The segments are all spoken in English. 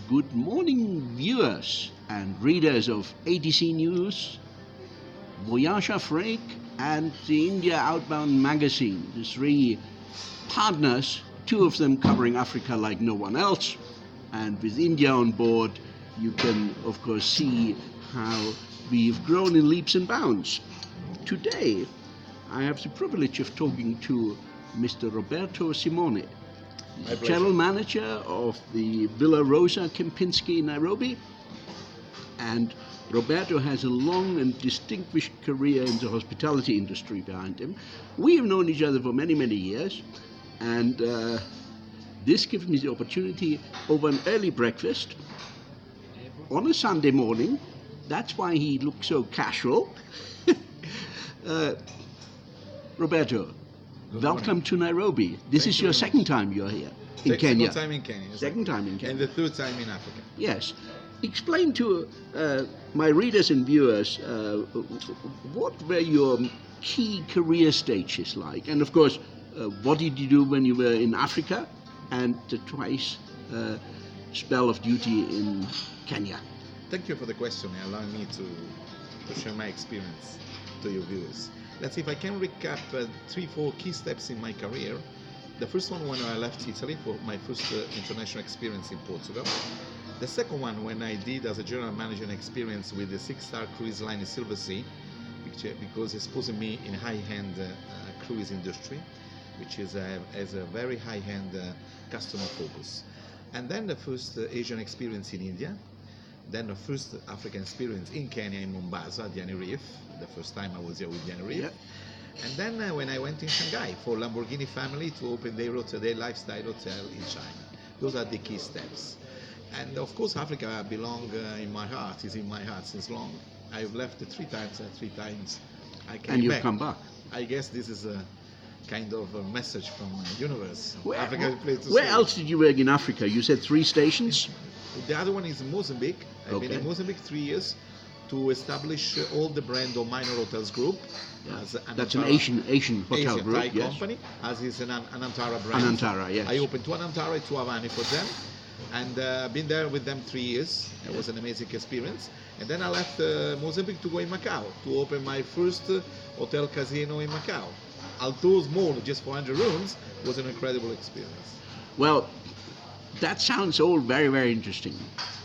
Good morning, viewers and readers of ATC News, Voyage Afrique, and the India Outbound magazine. The three partners, two of them covering Africa like no one else, and with India on board, you can of course see how we've grown in leaps and bounds. Today, I have the privilege of talking to Mr. Roberto Simone, General Manager of the Villa Rosa Kempinski in Nairobi. And Roberto has a long and distinguished career in the hospitality industry behind him. We have known each other for many, many years, and this gives me the opportunity over an early breakfast on a Sunday morning. That's why he looks so casual. Roberto, welcome to Nairobi. This is your second time you're here in Kenya. Second time in Kenya. Second time in Kenya. And the third time in Africa. Yes. Explain to my readers and viewers what were your key career stages like, and of course, what did you do when you were in Africa and the twice spell of duty in Kenya? Thank you for the question, allowing me to share my experience to your viewers. Let's see if I can recap 3-4 key steps in my career. The first one when I left Italy for my first international experience in Portugal. The second one when I did as a general manager an experience with the 6-star cruise line in Silver Sea, because exposing me in high-end cruise industry, which is has a very high-end customer focus. And then the first Asian experience in India. Then the first African experience in Kenya, in Mombasa, Diani Reef. The first time I was here with Diani Reef. Yep. And then when I went in Shanghai for Lamborghini family to open their lifestyle hotel in China. Those are the key steps. And of course, Africa belongs in my heart, is in my heart since long. I've left 3 times, and 3 times I came back. And you've come back. I guess this is a kind of a message from the universe. Where else did you work in Africa? You said 3 stations? The other one is Mozambique. I've been in Mozambique 3 years to establish all the brand of Minor Hotels Group. Yeah. That's an Asian hotel group, Thai company, as is an Anantara brand. Anantara, yes. I opened 2 Anantara, 2 Havani for them, and been there with them 3 years. It was an amazing experience. And then I left Mozambique to go in Macau to open my first hotel casino in Macau. Although small, just 400 rooms, was an incredible experience. Well, that sounds all very, very interesting.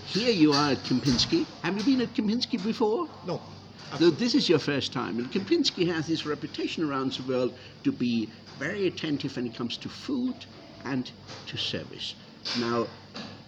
Here you are at Kempinski. Have you been at Kempinski before? No. So this is your first time. And Kempinski has this reputation around the world to be very attentive when it comes to food and to service. Now,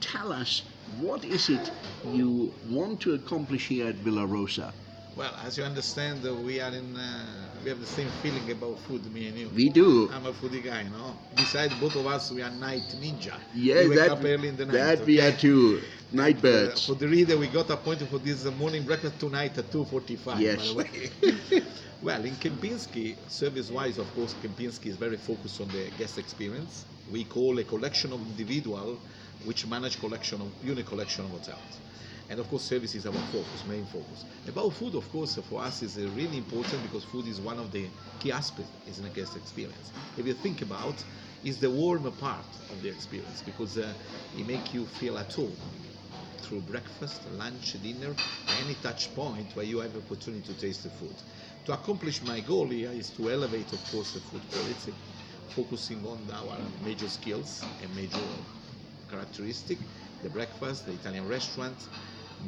tell us, what is it you want to accomplish here at Villa Rosa? Well, as you understand, we have the same feeling about food, me and you. We do. I'm a foodie guy, no? Besides, both of us, we are night ninja. Yes, we wake up early in the night. That we are too. Night birds. For the reader, we got appointed for this morning breakfast tonight at 2:45, yes. by the way. Well, in Kempinski, service-wise, of course, Kempinski is very focused on the guest experience. We call a collection of individual, which manage unit collection of hotels. And of course, service is our focus, main focus. About food, of course, for us is really important because food is one of the key aspects in a guest experience. If you think about, it's the warmer part of the experience because it makes you feel at home through breakfast, lunch, dinner, any touch point where you have the opportunity to taste the food. To accomplish my goal here is to elevate, of course, the food quality, focusing on our major skills and major characteristic, the breakfast, the Italian restaurant.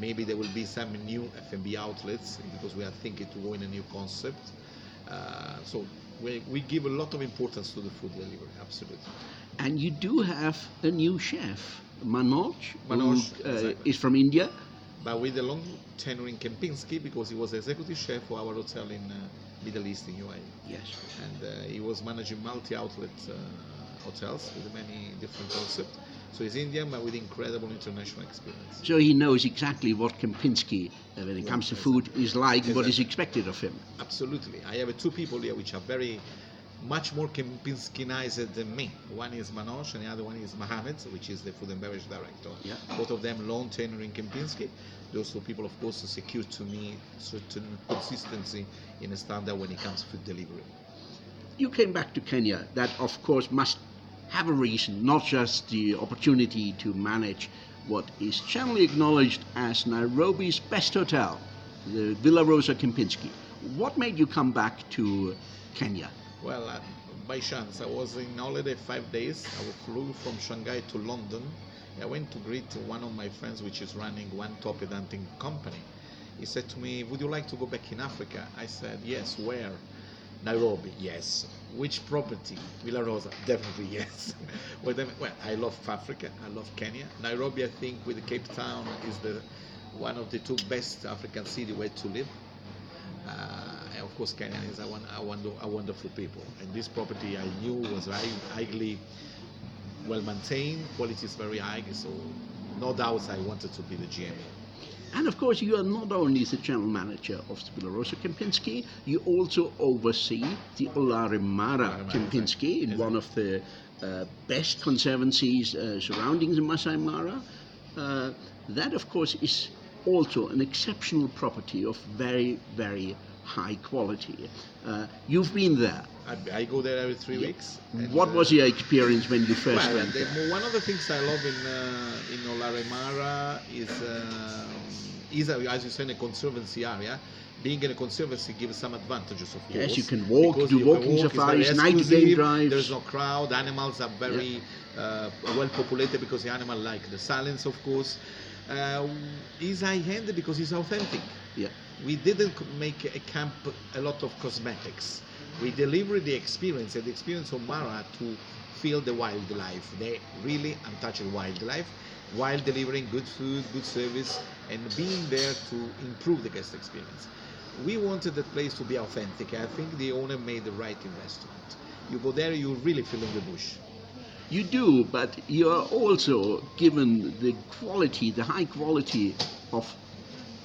Maybe there will be some new F&B outlets because we are thinking to go in a new concept. So we give a lot of importance to the food delivery, absolutely. And you do have a new chef, Manoj, exactly. Is from India. But with a long tenure in Kempinski because he was executive chef for our hotel in Middle East in UAE. Yes. And he was managing multi-outlet hotels with many different concepts. So he's Indian, but with incredible international experience. So he knows exactly what Kempinski, when it comes to food, is like, what is expected of him. Absolutely. I have 2 people here which are very much more Kempinskianized than me. One is Manoj and the other one is Mohammed, which is the food and beverage director. Yeah. Both of them long tenure in Kempinski. Those 2 people, of course, secure to me certain consistency in a standard when it comes to food delivery. You came back to Kenya. That, of course, must have a reason, not just the opportunity to manage what is generally acknowledged as Nairobi's best hotel, the Villa Rosa Kempinski. What made you come back to Kenya? Well, by chance, I was in holiday 5 days. I flew from Shanghai to London. I went to greet one of my friends, which is running one top hunting company. He said to me, "Would you like to go back in Africa?" I said, "Yes." "Where?" "Nairobi." "Yes." "Which property?" "Villa Rosa." "Definitely yes." Well, I love Africa. I love Kenya. Nairobi, I think, with Cape Town, is one of the two best African cities where to live. And of course, Kenya is a wonderful people. And this property I knew was highly well maintained. Quality is very high, so no doubts I wanted to be the GM. And of course, you are not only the general manager of the Villa Rosa Kempinski, you also oversee the Olare Mara Kempinski, in one of the best conservancies surrounding the Masai Mara. That, of course, is also an exceptional property of very, very high quality. You've been there. I go there every 3 weeks. What was your experience when you first well, went there? One of the things I love in Olare Mara is as you say, in a conservancy area. Being in a conservancy gives some advantages, of course. Yes, you can walk, do walking safaris, night game exclusive, drives. There's no crowd. Animals are very well populated because the animal like the silence, of course. Is high-handed because it's authentic. Yeah. We didn't make a camp a lot of cosmetics. We delivered the experience, and the experience of Mara to feel the wildlife, the really untouched wildlife, while delivering good food, good service, and being there to improve the guest experience. We wanted the place to be authentic. I think the owner made the right investment. You go there, you really feel in the bush. You do, but you are also given the quality, the high quality of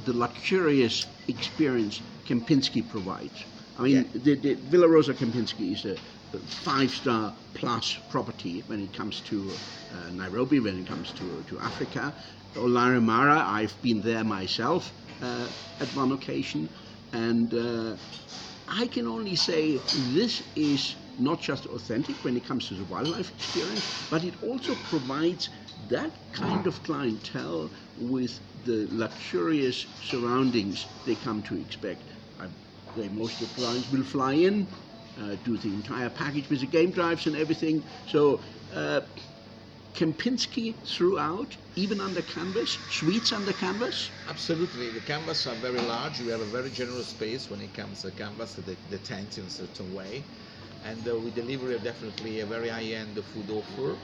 the luxurious experience Kempinski provides. I mean, the Villa Rosa Kempinski is a 5-star plus property when it comes to Nairobi, when it comes to Africa. Olare Mara, I've been there myself at one occasion, and I can only say this is not just authentic when it comes to the wildlife experience, but it also provides that kind of clientele with the luxurious surroundings they come to expect. Most of the clients will fly in, do the entire package with the game drives and everything. So Kempinski throughout, even under canvas, suites under canvas? Absolutely. The canvas are very large. We have a very generous space when it comes to canvas, the tent in a certain way. And we deliver definitely a very high-end food offer.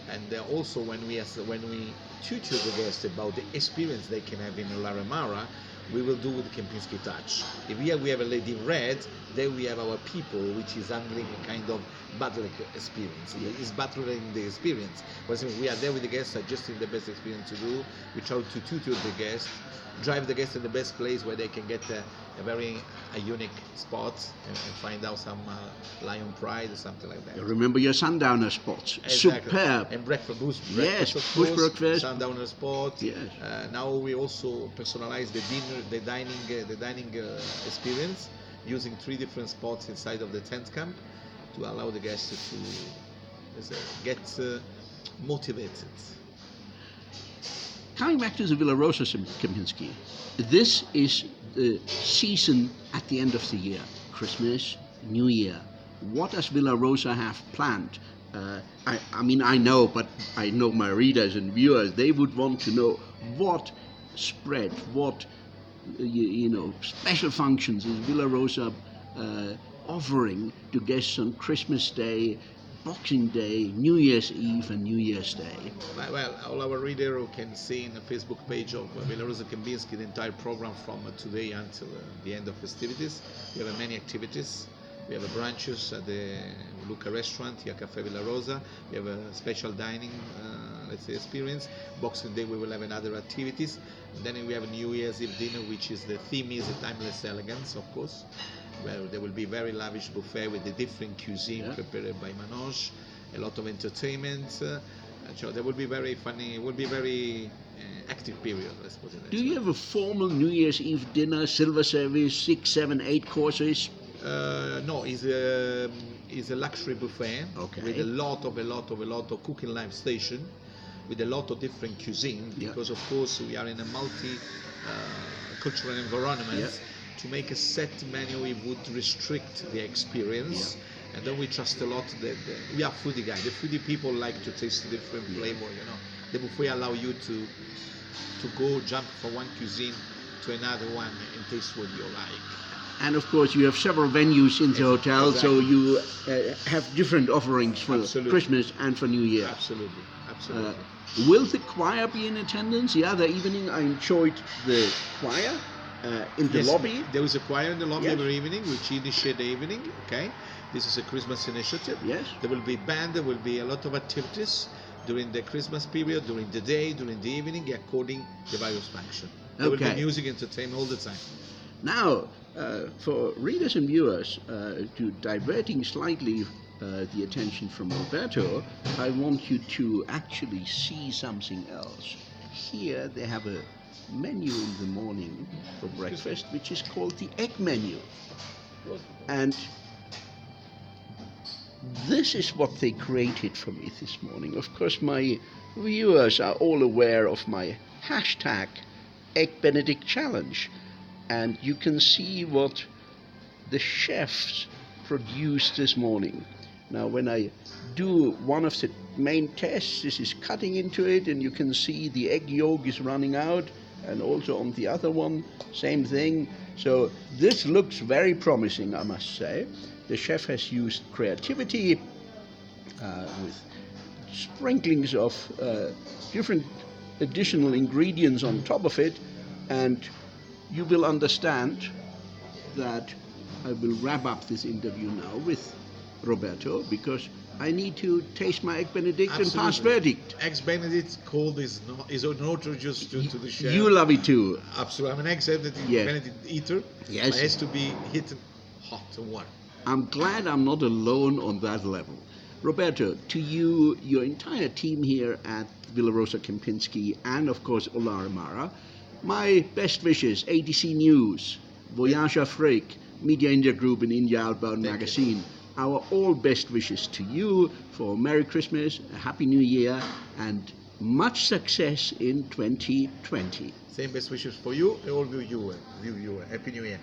And also when we tutor the guests about the experience they can have in Olare Mara, we will do with the Kempinski touch. If we have a lady in red, then we have our people, which is handling a kind of butler experience. It's butlering the experience. For example, we are there with the guests, suggesting the best experience to do. We try to tutor the guests, drive the guests in the best place where they can get a unique spot and find out some lion pride or something like that. You remember your sundowner spots. Exactly. Superb. And breakfast, yes, of bush course, breakfast. Sundowner spot. Yes. Now we also personalize the dining experience using 3 different spots inside of the tent camp to allow the guests to get motivated. Coming back to the Villa Rosa Kempinski, this is the season at the end of the year, Christmas, New Year. What does Villa Rosa have planned? I mean, I know, but I know my readers and viewers, they would want to know what spread, what special functions is Villa Rosa offering to guests on Christmas Day, Boxing Day, New Year's Eve, and New Year's Day. Well, all our readers can see in the Facebook page of Villa Rosa Kempinski the entire program from today until the end of festivities. We have many activities. We have branches at the Luca restaurant, here Cafe Villa Rosa. We have a special dining, experience. Boxing Day we will have another activities. And then we have a New Year's Eve dinner, which is the theme is the timeless elegance, of course. Where there will be very lavish buffet with the different cuisine prepared by Manoj, a lot of entertainment. So there will be very funny, will be very active period, let's put it that way. Do you have a formal New Year's Eve dinner, silver service, 6, 7, 8 courses? No, is a luxury buffet Okay. with a lot of cooking live station, with a lot of different cuisine, Yeah. because of course we are in a multi cultural environment. Yeah. To make a set menu, we would restrict the experience, and then we trust a lot that we are foodie guys. The foodie people like to taste different flavor. You know, the buffet allow you to go jump from one cuisine to another one and taste what you like. And of course, you have several venues in the hotel, so Exactly. you have different offerings for Absolutely. Christmas and for New Year. Absolutely, absolutely. Will the choir be in attendance? The other evening, I enjoyed the choir in the Yes, lobby. there is a choir in the lobby Yes. every evening, which initiate the evening. Okay, this is a Christmas initiative. Yes. There will be band. There will be a lot of activities during the Christmas period, during the day, during the evening, according the various function. There will Okay. be music, entertainment all the time. Now, for readers and viewers, to diverting slightly the attention from Roberto, I want you to actually see something else. Here they have a menu in the morning for breakfast, which is called the egg menu. And this is what they created for me this morning. Of course, my viewers are all aware of my hashtag Egg Benedict Challenge. And you can see what the chefs produced this morning. Now, when I do one of the main tests, this is cutting into it, and you can see the egg yolk is running out, and also on the other one, same thing. So this looks very promising, I must say. The chef has used creativity with sprinklings of different additional ingredients on top of it, and you will understand that I will wrap up this interview now with Roberto, because I need to taste my egg benedict and pass verdict. Eggs Benedict cold is not just to the chef. You love it too. Absolutely. I'm an eggs Benedict eater. Yes. But it has to be hit hot and warm. I'm glad I'm not alone on that level. Roberto, to you, your entire team here at Villa Rosa Kempinski, and of course Olare Mara, my best wishes. ATC News, Voyage Afrique, Media India Group and India Outbound Thank Magazine. you. Our all best wishes to you for Merry Christmas, a Happy New Year, and much success in 2020. Same best wishes for you and all you. Happy New Year.